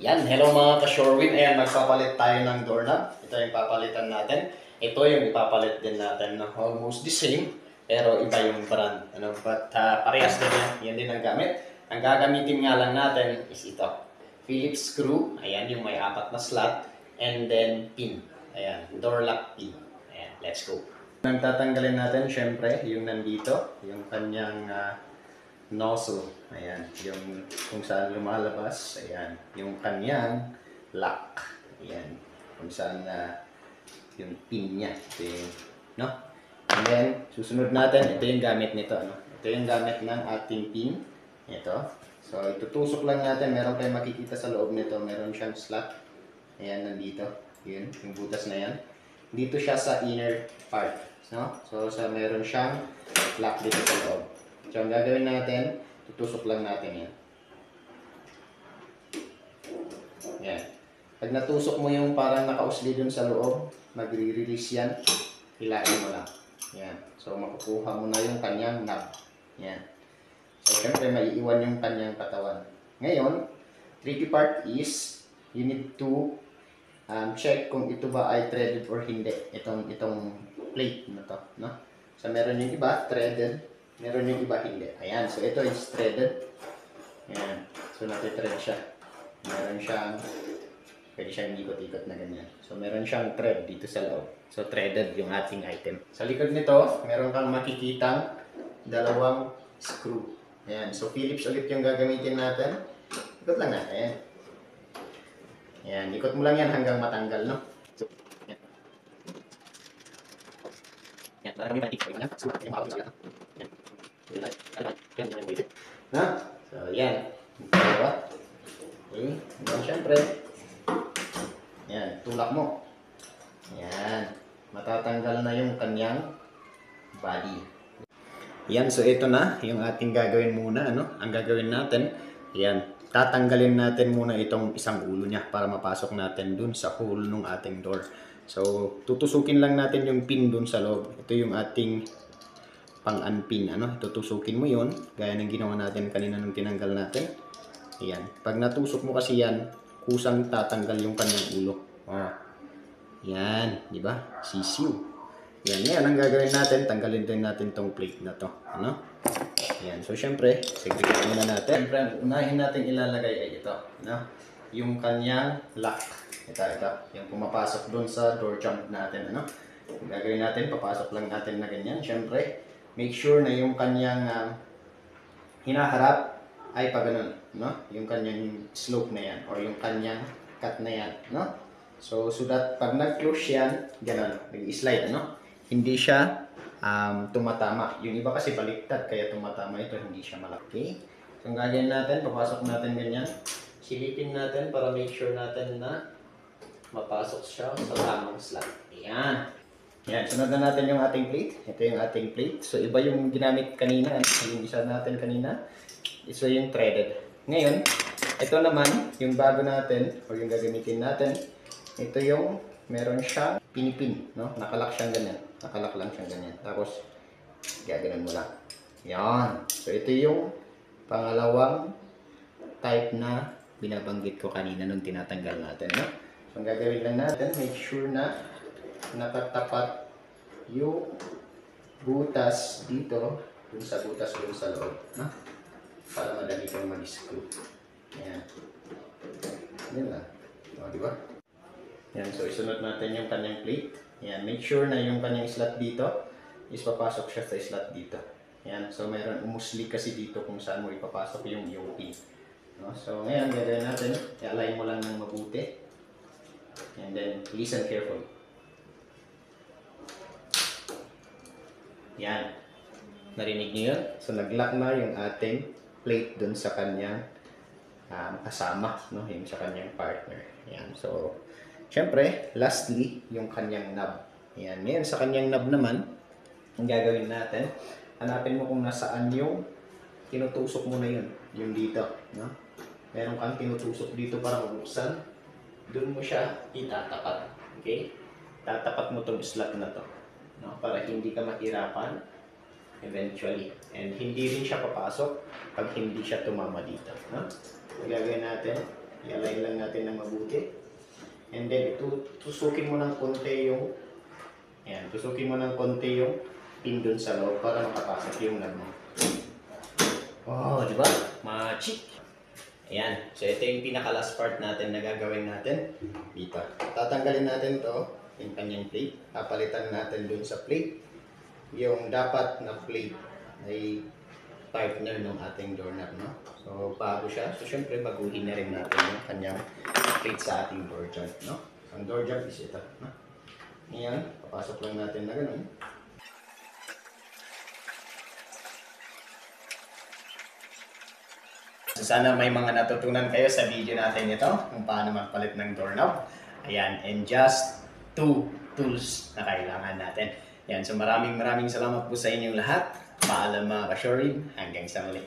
Yan, hello mga ka-Shorewin. Ayan, magpapalit tayo ng doorknob. Ito yung papalitan natin. Ito yung ipapalit din natin. No? Almost the same, pero iba yung brand. Ano? But parehas din yan. Yan din ang gamit. Ang gagamitin nga lang natin is ito. Phillips screw. Ayan, yung may 4 na slot. And then pin. Ayan, door lock pin. Ayan, let's go. Ang tatanggalin natin, syempre, yung nandito. Yung kanyang nozzle. Ayan, yung kung saan lumalabas. Ayan, yung kanyang lock. Ayan, kung saan yung pin niya. Ito yung, no? And then, susunod natin, ito yung gamit nito. Ano? Ito yung gamit ng ating pin. Ito. So, itutusok lang natin. Meron tayong makikita sa loob nito. Meron siyang slot. Ayan, nandito. Yun, yung butas na yan. Dito siya sa inner part. No? So, meron siyang lock dito sa loob. So, ang gagawin natin, tutusok lang natin yan. Yan. Pag natusok mo yung parang nakausli dun sa loob, magre-release yan, hilain mo lang. Yan. So, makukuha mo na yung kanyang knob. Yan. So, syempre, maiiwan yung kanyang katawan. Ngayon, tricky part is, you need to check kung ito ba ay threaded or hindi. Itong plate na to. No? So, meron yung iba, threaded. Meron yung iba hindi. Ayan. So, ito is threaded. Ayan. So, natithread siya. Meron siyang, pwede siyang ikot-ikot na ganyan. So, meron siyang thread dito sa loob. So, threaded yung ating item. Sa likod nito, meron kang makikitang dalawang screw. Ayan. So, Phillips ulit yung gagamitin natin. Ikot lang natin. Ayan. Ayan. Ikot mo lang yan hanggang matanggal, no? So, ayan. Ayan. Kami makikita ko yan. So, ayan. Na? So, yan. Dalawa. Okay. Then, syempre, yan. Tulak mo. Yan. Matatanggal na yung kanyang body. Yan. So, ito na yung ating gagawin muna. Ano? Ang gagawin natin, yan. Tatanggalin natin muna itong isang ulo niya para mapasok natin dun sa hole ng ating door. So, tutusukin lang natin yung pin dun sa loob. Ito yung ating pang-unpin, ano, tutusukin mo yon gaya ng ginawa natin kanina nung tinanggal natin. Ayan. Pag natusok mo kasi yan, kusang tatanggal yung kanyang ulo. Yan, di ba? Sisiw. Yan, yan ang gagawin natin. Tanggalin din natin tong plate na to. Ano? Yan. So, syempre, segregate muna natin. Syempre, unahin natin ilalagay ay ito. Ano? Yung kanyang lock. Ito. Yung pumapasok dun sa door jump natin. Ano? Yung gagawin natin, papasok lang natin na ganyan. Syempre, make sure na yung kanyang hinaharap ay pa ganun, no? Yung kanyang slope na yan or yung kanyang cut na yan, no? So that pag nag-close yan, ganun, nag-slide, no? Hindi siya tumatama. Yung iba kasi baliktad kaya tumatama ito, hindi siya malaki. Okay? So ang gagawin natin, papasok natin ganyan. Silipin natin para make sure natin na mapasok siya sa tamang slot. Ayan. Yan, sunod na natin yung ating plate. Ito yung ating plate. So, iba yung ginamit kanina. Yung isa natin kanina. Ito yung threaded. Ngayon, ito naman, yung bago natin, o yung gagamitin natin, ito yung meron siyang pinipin. No? Nakalak siyang ganyan. Nakalak lang siyang ganyan. Tapos, gaganon mo lang. Yan. So, ito yung pangalawang type na binabanggit ko kanina nung tinatanggal natin. No? So, ang gagawin lang natin, make sure na nakatapat yung butas dito dun sa butas dun sa loob, no? Para madali kang mag-screw. Ayan. Yan lang. O, diba? Yan. So, isunod natin yung kanyang plate. Ayan. Make sure na yung kanyang slot dito is papasok siya sa slot dito. Ayan. So, mayroon umusli kasi dito kung saan mo ipapasok yung pin. No? So, ngayon, gagawin natin. I-align mo lang ng mabuti. And then, listen carefully. Yan. Narinig niyo yun? So, nag-lock na yung ating plate dun sa kanyang kasama, no? Yung sa kanyang partner. Yan. So, syempre, lastly, yung kanyang knob. Yan. Ngayon, sa kanyang knob naman, ang gagawin natin, hanapin mo kung nasaan yung tinutusok mo na yun. Yung dito, no? Meron kang tinutusok dito para mabuksan. Dun mo siya itatapat. Okay? Tatapat mo tong slot na to. No, para hindi ka mahirapan eventually. And hindi rin siya papasok pag hindi siya tumama dito. No? Gagawin natin, I-align lang natin ng mabuti. And then, tusukin mo ng konti yung, ayan, tusukin mo ng konti yung pin dun sa loob para makapasok yung nut mo. Oh, di ba? Magic! Ayan. So, ito yung pinaka-last part natin na gagawin natin dito. Tatanggalin natin to yung kanyang plate. Papalitan natin dun sa plate. Yung dapat na plate ay partner ng ating doorknob, no? So, bago siya. So, syempre, baguhin na rin natin yung kanyang plate sa ating door job, no? Ang door job is ito, no? Ayan. Papasok lang natin na ganun. So, sana may mga natutunan kayo sa video natin ito kung paano magpalit ng doorknob. Ayan, and just 2 tools na kailangan natin. Ayan, so maraming salamat po sa inyong lahat. Paalam mga ka-Shorin. Hanggang sa muli.